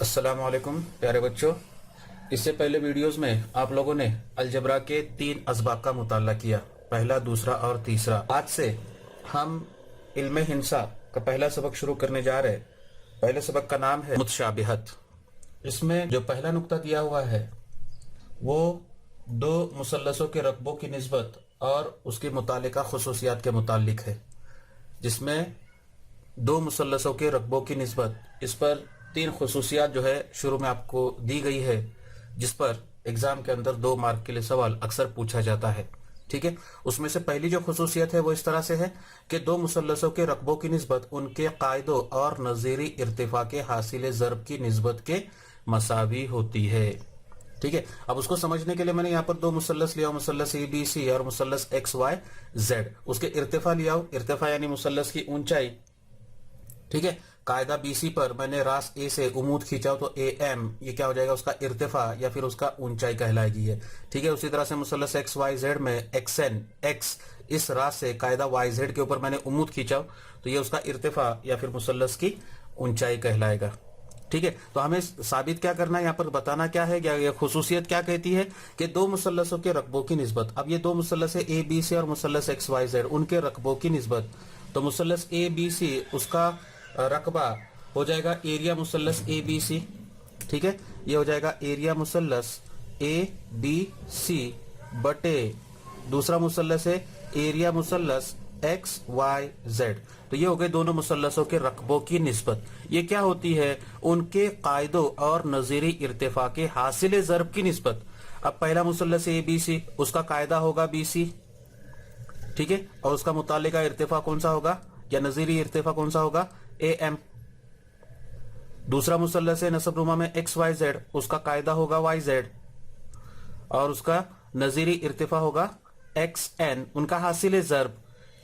अस्सलाम वालेकुम प्यारे बच्चों। इससे पहले वीडियोस में आप लोगों ने अलजबरा के 3 असबाक का मुताला किया, पहला, दूसरा और तीसरा। आज से हम इल्मे हिंसा का पहला सबक शुरू करने जा रहे हैं। पहले सबक का नाम है मुतशाबिहत। इसमें जो पहला नुक्ता दिया हुआ है वो दो मुसल्लसों के रकबों की निस्बत और उसकी मुतालिका खुसूसियात के मुतालिक है, जिसमें दो मुसल्लसों के रकबों की निस्बत, इस पर 3 खुसूसियात जो है शुरू में आपको दी गई है, जिस पर एग्जाम के अंदर 2 मार्क के लिए सवाल अक्सर पूछा जाता है। ठीक है, उसमें से पहली जो खुसूसियत है वो इस तरह से है कि दो मुसल्लसों के रकबों की निस्बत उनके कायदों और नजीरी इर्तिफा के हासिल ज़रब की निस्बत के मसावी होती है। ठीक है, अब उसको समझने के लिए मैंने यहाँ पर 2 मुसल्लस लिया, मुसल्लस ए बी सी और मुसल्लस एक्स वाई जेड। उसके इर्तिफा लिया, इर्तिफा यानी मुसल्लस की ऊंचाई। ठीक है, कायदा बीसी पर मैंने रास ए से उमूद खींचा तो ए एम, ये क्या हो जाएगा, उसका इर्तिफा या फिर उसका ऊंचाई कहलाएगी है। ठीक है, उसी तरह से मुसल्लस एक्स वाई जेड में एक्स एन एक्स, इस रास से कायदा वाई जेड के ऊपर मैंने उमूद खींचा तो ये उसका इर्तिफा या फिर मुसल्लस की ऊंचाई कहलाएगा। ठीक है, तो हमें साबित क्या करना है, यहाँ पर बताना क्या है, क्या खुसूसियत क्या कहती है कि दो मुसल्लसों के रकबों की निस्बत। अब ये 2 मुसल्लस है ए बी सी और मुसल्लस एक्स वाई जेड, उनके रकबों की निस्बत। तो मुसल्लस ए बी सी, उसका रकबा हो जाएगा एरिया मुसल्लस ए बी सी। ठीक है, ये हो जाएगा एरिया मुसल्लस ए बी सी बटे दूसरा मुसल्लस है एरिया मुसल्लस एक्स वाई जेड। तो ये हो गए दोनों मुसल्लसों के रकबों की निस्बत। ये क्या होती है, उनके कायदों और नजीरी इर्तिफा के हासिल ज़रब की निस्बत। अब पहला मुसल्लस ए बी सी, उसका कायदा होगा बी सी। ठीक है, और उसका मुतालिका इर्तिफा कौन सा होगा या नजीरी इर्तिफा कौन सा होगा, ए एम। दूसरा मुसल्लस है नसबनुमा में एक्स वाई जेड, उसका कायदा होगा वाई जेड और उसका नजीरी इर्तिफा होगा एक्स एन। उनका हासिल ज़रब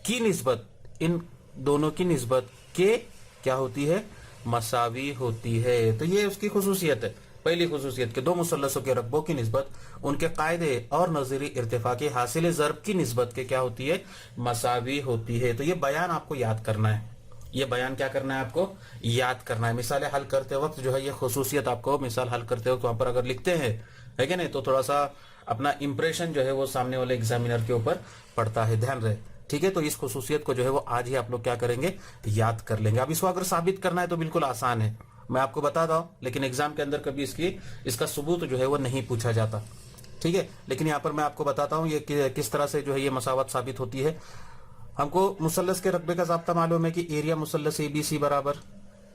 की निस्बत, इन दोनों की निस्बत के क्या होती है, मसावी होती है। तो ये उसकी खुसूसियत है, पहली खुसूसियत के दो मुसल्लसों के रकबों की निस्बत उनके कायदे और नजीरी इर्तिफा के हासिल ज़रब की निस्बत के क्या होती है, मसावी होती है। तो ये बयान आपको याद करना है, ये बयान क्या करना है, आपको याद करना है। मिसालें हल करते वक्त जो है ये खुसूसियत आपको मिसाल हल करते वक्त वहां पर अगर लिखते हैं, है कि नहीं, तो थोड़ा सा अपना इंप्रेशन जो है वो सामने वाले एग्जामिनर के ऊपर पड़ता है, ध्यान रहे। ठीक है, तो इस खुसूसियत को जो है वो आज ही आप लोग क्या करेंगे, याद कर लेंगे। अब इसको अगर साबित करना है तो बिल्कुल आसान है, मैं आपको बता रहा हूं, लेकिन एग्जाम के अंदर कभी इसका सबूत जो है वो नहीं पूछा जाता। ठीक है, लेकिन यहाँ पर मैं आपको बताता हूँ ये किस तरह से जो है ये मसावत साबित होती है। हमको मुसल्लस के रकबे का ज़ाब्ता मालूम है कि एरिया मुसल्लस ए बी सी बराबर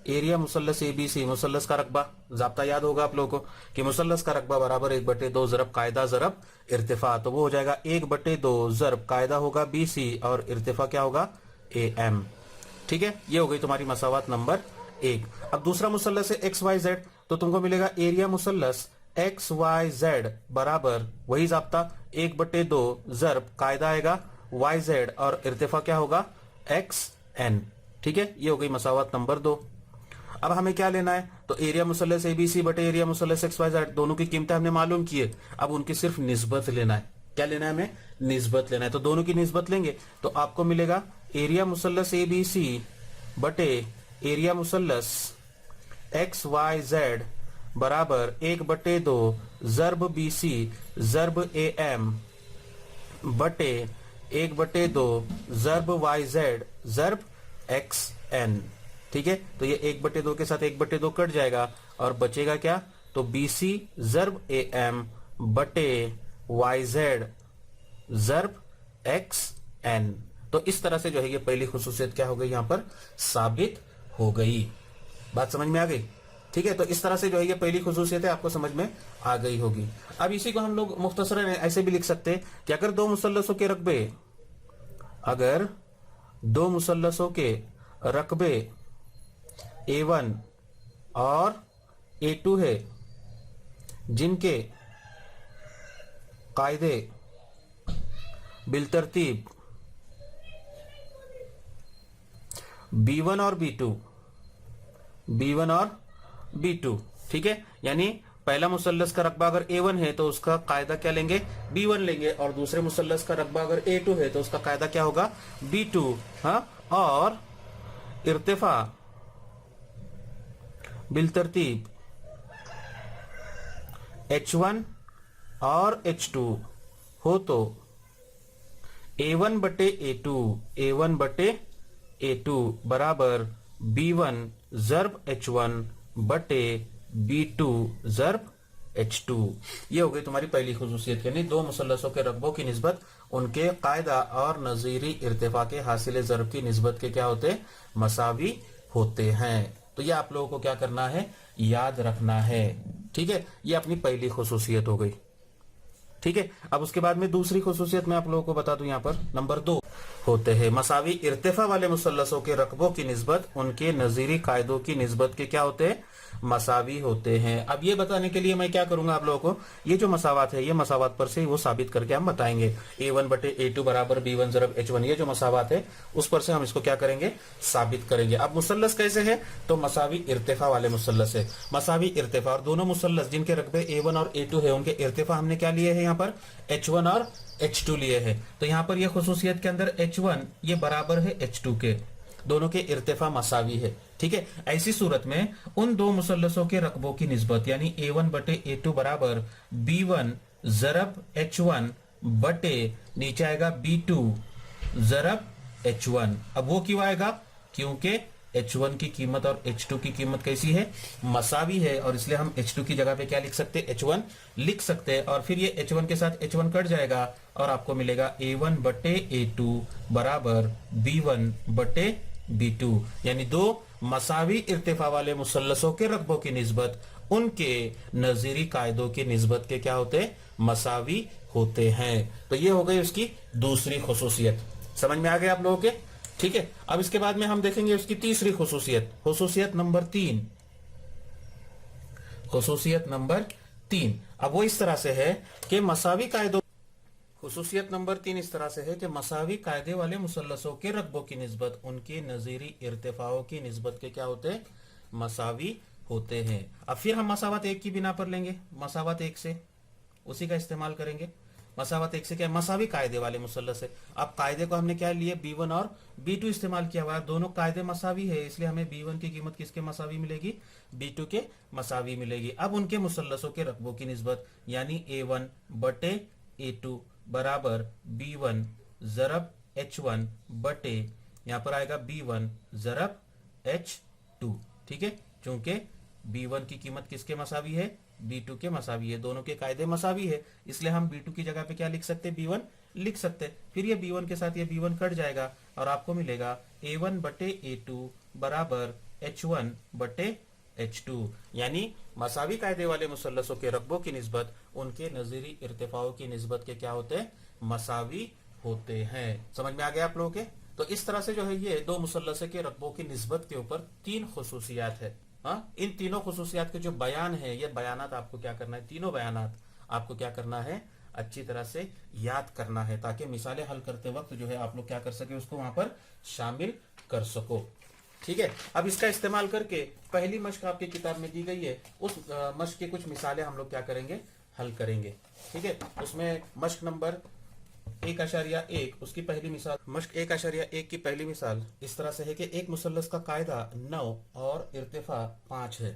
एरिया मुसल्लस ए बी सी, मुसल्लस का रकबा ज़ाब्ता याद होगा आप लोगों को कि मुसल्लस का रकबा बराबर 1/2 ज़रब कायदा ज़रब इर्तिफा। तो वो हो जाएगा 1/2 ज़रब कायदा होगा बी सी और इर्तिफा क्या होगा, ए एम। ठीक है, ये हो गई तुम्हारी मसावत नंबर 1। अब दूसरा मुसल्लस है एक्स वाई जेड, तो तुमको मिलेगा एरिया मुसल्लस एक्स वाई जेड बराबर वही ज़ाब्ता 1/2 ज़रब कायदा आएगा वाई जेड और इर्तिफा क्या होगा, एक्स एन। ठीक है, ये हो गई मसावत नंबर 2। अब हमें क्या लेना है, तो एरिया मुसल्लस एबीसी बटे एरिया मुसल्लस एक्स वाई जेड, दोनों की कीमतें हमने मालूम की है। अब उनकी सिर्फ निस्बत लेना है। क्या लेना है हमें, निस्बत लेना है। तो दोनों की निस्बत लेंगे तो आपको मिलेगा एरिया मुसल्लस एबीसी बटे एरिया मुसल्लस एक्स वाई जेड बराबर 1/2 ज़रब बी सी ज़रब ए एम बटे 1/2 ज़रब वाई जेड ज़रब एक्स एन। ठीक है, तो ये 1/2 के साथ 1/2 कट जाएगा और बचेगा क्या, तो बी सी ज़रब ए एम बटे वाई जेड ज़रब एक्स एन। तो इस तरह से जो है ये पहली खुसूसियत क्या हो गई, यहाँ पर साबित हो गई। बात समझ में आ गई। ठीक है, तो इस तरह से जो है ये पहली खुसूसियत है, आपको समझ में आ गई होगी। अब इसी को हम लोग मुख्तसरन ऐसे भी लिख सकते हैं कि अगर दो मुसल्लसों के रकबे, अगर दो मुसल्लसों के रकबे A1 और A2 है, जिनके कायदे बिलतरतीब B1 और B2, ठीक है, यानी पहला मुसल्लस का रकबा अगर A1 है तो उसका कायदा क्या लेंगे, B1 लेंगे, और दूसरे मुसल्लस का रकबा अगर A2 है तो उसका कायदा क्या होगा, B2। हाँ, और इर्तिफा बिलतरतीब H1 और H2 हो तो A1 बटे A2 बराबर B1 ज़र्ब H1 बटे B2 ज़र्ब H2। ये हो गई तुम्हारी पहली खुसूसियत, यानी दो मुसल्लसों के रकबों की निस्बत उनके कायदा और नजीरी इर्तिफा के हासिल ज़र्ब की निस्बत के क्या होते, मसावी होते हैं। तो ये आप लोगों को क्या करना है, याद रखना है। ठीक है, ये अपनी पहली खुसूसियत हो गई। ठीक है, अब उसके बाद में दूसरी खुसूसियत मैं आप लोगों को बता दूं, यहां पर नंबर 2 होते हैं मसावी इर्तिफा वाले मुसल्लसों के रकबों की निस्बत उनके नजीरी कायदों की निस्बत के क्या होते हैं, मसावी होते हैं। अब ये बताने के लिए मैं क्या करूंगा आप लोगों को, ये जो मसावात है ये मसावात पर से वो साबित करके हम बताएंगे। A1 बटे A2 बराबर B1 ज़रब H1, ये जो मसावात है उस पर से हम इसको क्या करेंगे, साबित करेंगे। अब मुसल्लस कैसे है, तो मसावी इर्तिफा वाले मुसल्लस है। मसावी इर्तिफा, और दोनों मुसल्लस जिनके रकबे A1 और A2 है उनके इर्तिफा हमने क्या लिए है, यहाँ पर H1 और H2 लिए है। तो यहाँ पर यह खुसूसियत के अंदर H1 ये बराबर है H2 के, दोनों के इर्तिफा मसावी है। ठीक है, ऐसी सूरत में उन दो मुसल्लसों के रकबों की निस्बत यानी A1 बटे A2 बराबर B1 ज़रब H1 बटे नीचे आएगा B2 ज़रब H1। अब वो क्यों आएगा, क्योंकि H1 की कीमत और H2 की कीमत कैसी है, मसावी है, और इसलिए हम H2 की जगह पे क्या लिख सकते हैं, H1 लिख सकते हैं। और फिर ये H1 के साथ H1 कट जाएगा और आपको मिलेगा A1 बटे A2 बराबर B1 बटे B2, यानी दो मसावी इर्तिफा वाले मुसल्लसों के रकबों की निस्बत उनके नजीरी कायदों की निस्बत के क्या होते हैं, मसावी होते हैं। तो ये हो गई उसकी दूसरी खुसूसियत। समझ में आ गया आप लोगों के। ठीक है, अब इसके बाद में हम देखेंगे उसकी तीसरी खुसूसियत, खुसूसियत नंबर 3। खुसूसियत नंबर 3 अब वो इस तरह से है कि मसावी कायदों, खुसूसियत नंबर 3 इस तरह से है कि मसावी कायदे वाले मुसल्लसों के रकबों की निस्बत उनके नजीरी इर्तिफाओं की निस्बत के क्या होते हैं, मसावी होते हैं। अब फिर हम मसावत 1 की बिना पर लेंगे, मसावत 1 से उसी का इस्तेमाल करेंगे। मसावत 1 से क्या, मसावी कायदे वाले मुसल्लस है। अब कायदे को हमने क्या लिए, B1 और B2 इस्तेमाल किया हुआ है, दोनों कायदे मसावी है, इसलिए हमें B1 की कीमत किसके मसावी मिलेगी, B2 के मसावी मिलेगी। अब उनके मुसल्लसों के रकबों की निस्बत यानी A1 बटे A2 बराबर B1 ज़रब H1 बटे यहां पर आएगा B1 ज़रब H2। ठीक है, क्योंकि B1 की कीमत किसके मसावी है, B2 के मसावी है, दोनों के कायदे मसावी है, इसलिए हम B2 की जगह पे क्या लिख सकते हैं, B1 लिख सकते हैं। फिर ये B1 के साथ ये B1 कट जाएगा और आपको मिलेगा A1 बटे A2 बराबर H1 बटे H2, यानी मसावी कायदे वाले मुसल्लसों के रकबों की निस्बत उनके नजीरी इर्तिफाओं की निस्बत के क्या होते हैं, मसावी होते हैं। समझ में आ गया आप लोगों के। तो इस तरह से जो है ये दो मुसल्लसे के रकबों की निस्बत के ऊपर 3 खुसूसियात है। हाँ, इन तीनों खुसूसियात के जो बयान है, ये बयानात आपको क्या करना है, तीनों बयानात आपको क्या करना है, अच्छी तरह से याद करना है, ताकि मिसालें हल करते वक्त जो है आप लोग क्या कर सके, उसको वहां पर शामिल कर सको। ठीक है, अब इसका इस्तेमाल करके पहली मश्क आपकी किताब में दी गई है, उस मश्क की कुछ मिसालें हम लोग क्या करेंगे, हल करेंगे। ठीक है, उसमें मश्क नंबर 1.1 उसकी पहली मिसाल, मश्क 1.1 की पहली मिसाल इस तरह से है कि एक मुसल्लस का कायदा 9 और इर्तिफा 5 है,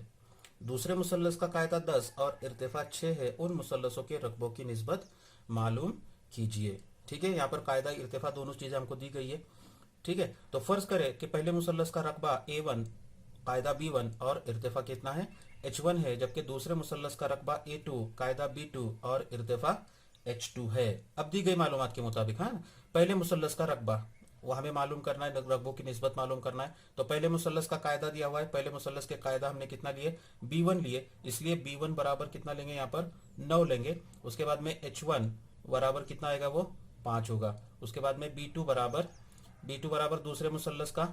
दूसरे मुसल्लस का कायदा 10 और इर्तिफा 6 है, उन मुसल्लसों के रकबों की निस्बत मालूम कीजिए। ठीक है, यहाँ पर कायदा इर्तिफा दोनों चीजें हमको दी गई है। ठीक है, तो फर्ज करें कि पहले मुसल्लस का रकबा A1 कायदा B1 और इर्तिफा कितना है, H1 है, जबकि दूसरे मुसल्लस का रकबा A2 कायदा B2 और इर्तिफा H2 है। अब दी गई मालूमात के मुताबिक, हाँ, पहले मुसल्लस का रकबा वो हमें मालूम करना है, रकबों की निस्बत मालूम करना है। तो पहले मुसल्लस का कायदा दिया हुआ है, पहले मुसल्लस के कायदा हमने कितना लिए, B1 लिए, इसलिए B1 बराबर कितना लेंगे, यहाँ पर 9 लेंगे। उसके बाद में H1 बराबर कितना आएगा, वो 5 होगा। उसके बाद में B2 बराबर दूसरे मुसल्लस का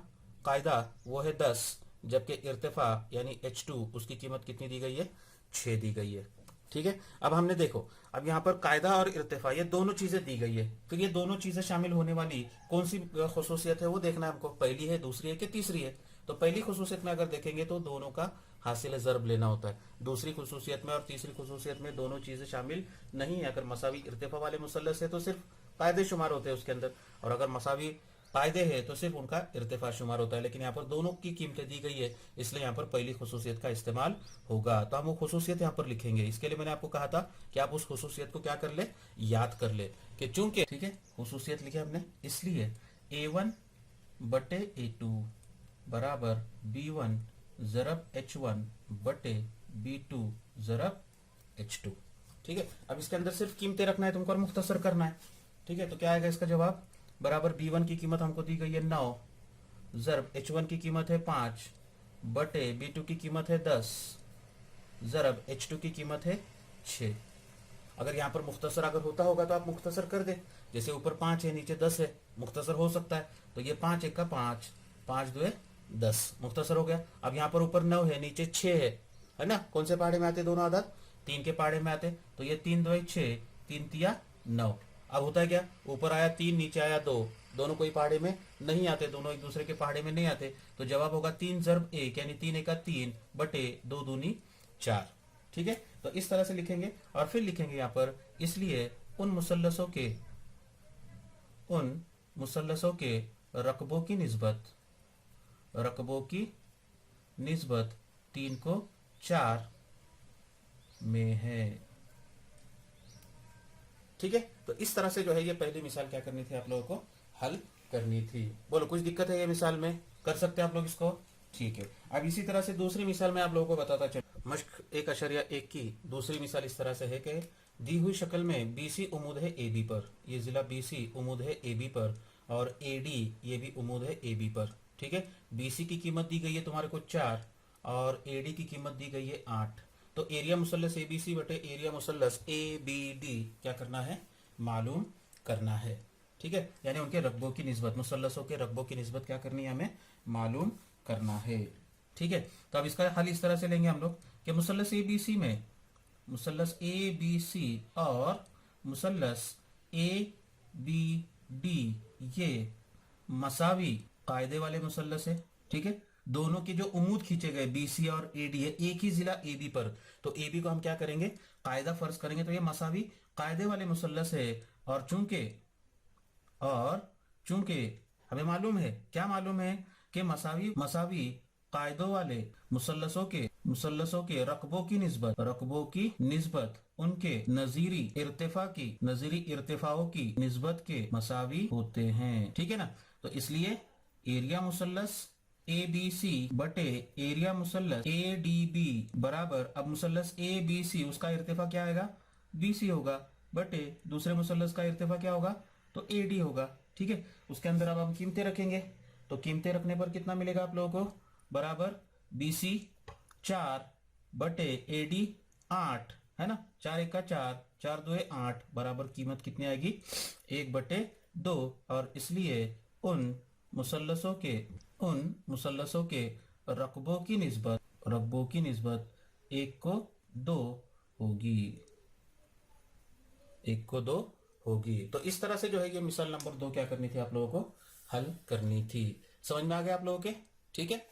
कायदा वो है 10, जबकि इर्तिफा यानी H2 उसकी कीमत कितनी दी गई है, 6 दी गई है। ठीक है, अब हमने देखो, अब यहाँ पर कायदा और इर्तिफा ये दोनों चीजें दी गई है, फिर ये दोनों चीजें शामिल होने वाली कौन सी खुसूसियत है वो देखना है हमको, पहली है, दूसरी है कि तीसरी है। तो पहली खुसूसियत में अगर देखेंगे तो दोनों का हासिल ज़र्ब लेना होता है, दूसरी खुसूसियत में और तीसरी खुसूसियत में दोनों चीजें शामिल नहीं है। अगर मसावी इर्तिफा वाले मुसल्लस है तो सिर्फ कायदे शुमार होते हैं उसके अंदर, और अगर मसावी कायदे हैं तो सिर्फ उनका इर्तिफा शुमार होता है, लेकिन यहाँ पर दोनों की कीमतें दी गई है, इसलिए यहाँ पर पहली खुसूसियत का इस्तेमाल होगा। तो हम वो खुसूसियत यहाँ पर लिखेंगे। इसके लिए मैंने आपको कहा था कि आप उस खुसूसियत को क्या कर ले, याद कर ले, कि चूंकि ठीक है खुसूसियत लिखे हमने, इसलिए A1 बटे A2 बराबर B1 ज़रब H1 बटे B2 ज़रब H2। ठीक है, अब इसके अंदर सिर्फ कीमतें रखना है तुमको और मुख्तसर करना है। ठीक है, तो क्या आएगा इसका जवाब, बराबर B1 की कीमत हमको दी गई है 9 ज़रब H1 की कीमत है 5 बटे B2 की कीमत है 10 ज़रब H2 की कीमत है 6। अगर यहाँ पर मुख्तसर अगर होता होगा तो आप मुख्तसर कर दे, जैसे ऊपर 5 है नीचे 10 है, मुख्तसर हो सकता है, तो ये 5 1 का 5, 5 2 10, मुख्तसर हो गया। अब यहाँ पर ऊपर 9 है नीचे 6 है ना, कौन से पहाड़े में आते दोनों आदत, 3 के पहाड़े में आते, तो ये 3 2 6, 3 3 9। अब होता है क्या, ऊपर आया 3 नीचे आया 2, दोनों कोई पहाड़े में नहीं आते, दोनों एक दूसरे के पहाड़े में नहीं आते, तो जवाब होगा 3 ज़रब 1 यानी 3 1 का 3 बटे 2 दूनी 4। ठीक है, तो इस तरह से लिखेंगे और फिर लिखेंगे यहाँ पर, इसलिए उन मुसल्लसों के रकबों की निस्बत 3 को 4 में है। ठीक है, तो इस तरह से जो है ये पहली मिसाल क्या करनी थी, आप लोगों को हल करनी थी। बोलो कुछ दिक्कत है ये मिसाल में, कर सकते हैं आप लोग इसको? ठीक है, अब इसी तरह से दूसरी मिसाल में आप लोगों को बताता चलो। मश्क 1.1 की दूसरी मिसाल इस तरह से है कि दी हुई शक्ल में BC उमूद है AB पर, ये जिला BC उमूद है AB पर और AD ये भी उमूद है AB पर। ठीक है, BC की कीमत दी गई है तुम्हारे को 4 और AD की कीमत दी गई है 8। तो एरिया मुसल्लस ABC बटे एरिया मुसल्लस ABD क्या करना है, मालूम करना है। ठीक है, यानी उनके रकबों की निस्बत, मुसल्लसों के रकबों की निस्बत क्या करनी है, हमें मालूम करना है। ठीक है, तो अब इसका हल इस तरह से लेंगे हम लोग कि मुसल्लस ABC में मुसल्लस ABC और मुसल्लस ABD ये मसावी कायदे वाले मुसल्लस है। ठीक है, दोनों के जो उमूद खींचे गए BC और AD है, एक ही जिला AB पर, तो AB को हम क्या करेंगे, कायदा फर्ज करेंगे, तो ये मसावी कायदे वाले मुसल्लस है। और चूंकि हमें मालूम है, क्या मालूम है, कि मसावी कायदों वाले मुसल्लसों के रकबों की निस्बत उनके नजीरी इर्तिफाओं की निस्बत के मसावी होते हैं। ठीक है ना, तो इसलिए एरिया मुसल्लस ABC बटे एरिया मुसल्लस ADB बराबर, अब मुसल्लस ABC उसका इर्तिफा क्या आएगा, BC होगा, बटे दूसरे मुसल्लस का इर्तिफा क्या होगा, तो AD होगा। ठीक है, उसके अंदर अब हम कीमतें रखेंगे, तो कीमतें रखने पर कितना मिलेगा आप लोगों को, बराबर BC 4 बटे AD 8 है ना, 4 1 का 4, 4 2 8 बराबर कीमत कितनी आएगी, 1 बटे 2। और इसलिए उन मुसल्लसों के रकबों की निस्बत 1 को 2 होगी, 1 को 2 होगी। तो इस तरह से जो है ये मिसाल नंबर 2 क्या करनी थी, आप लोगों को हल करनी थी। समझ में आ गया आप लोगों के? ठीक है।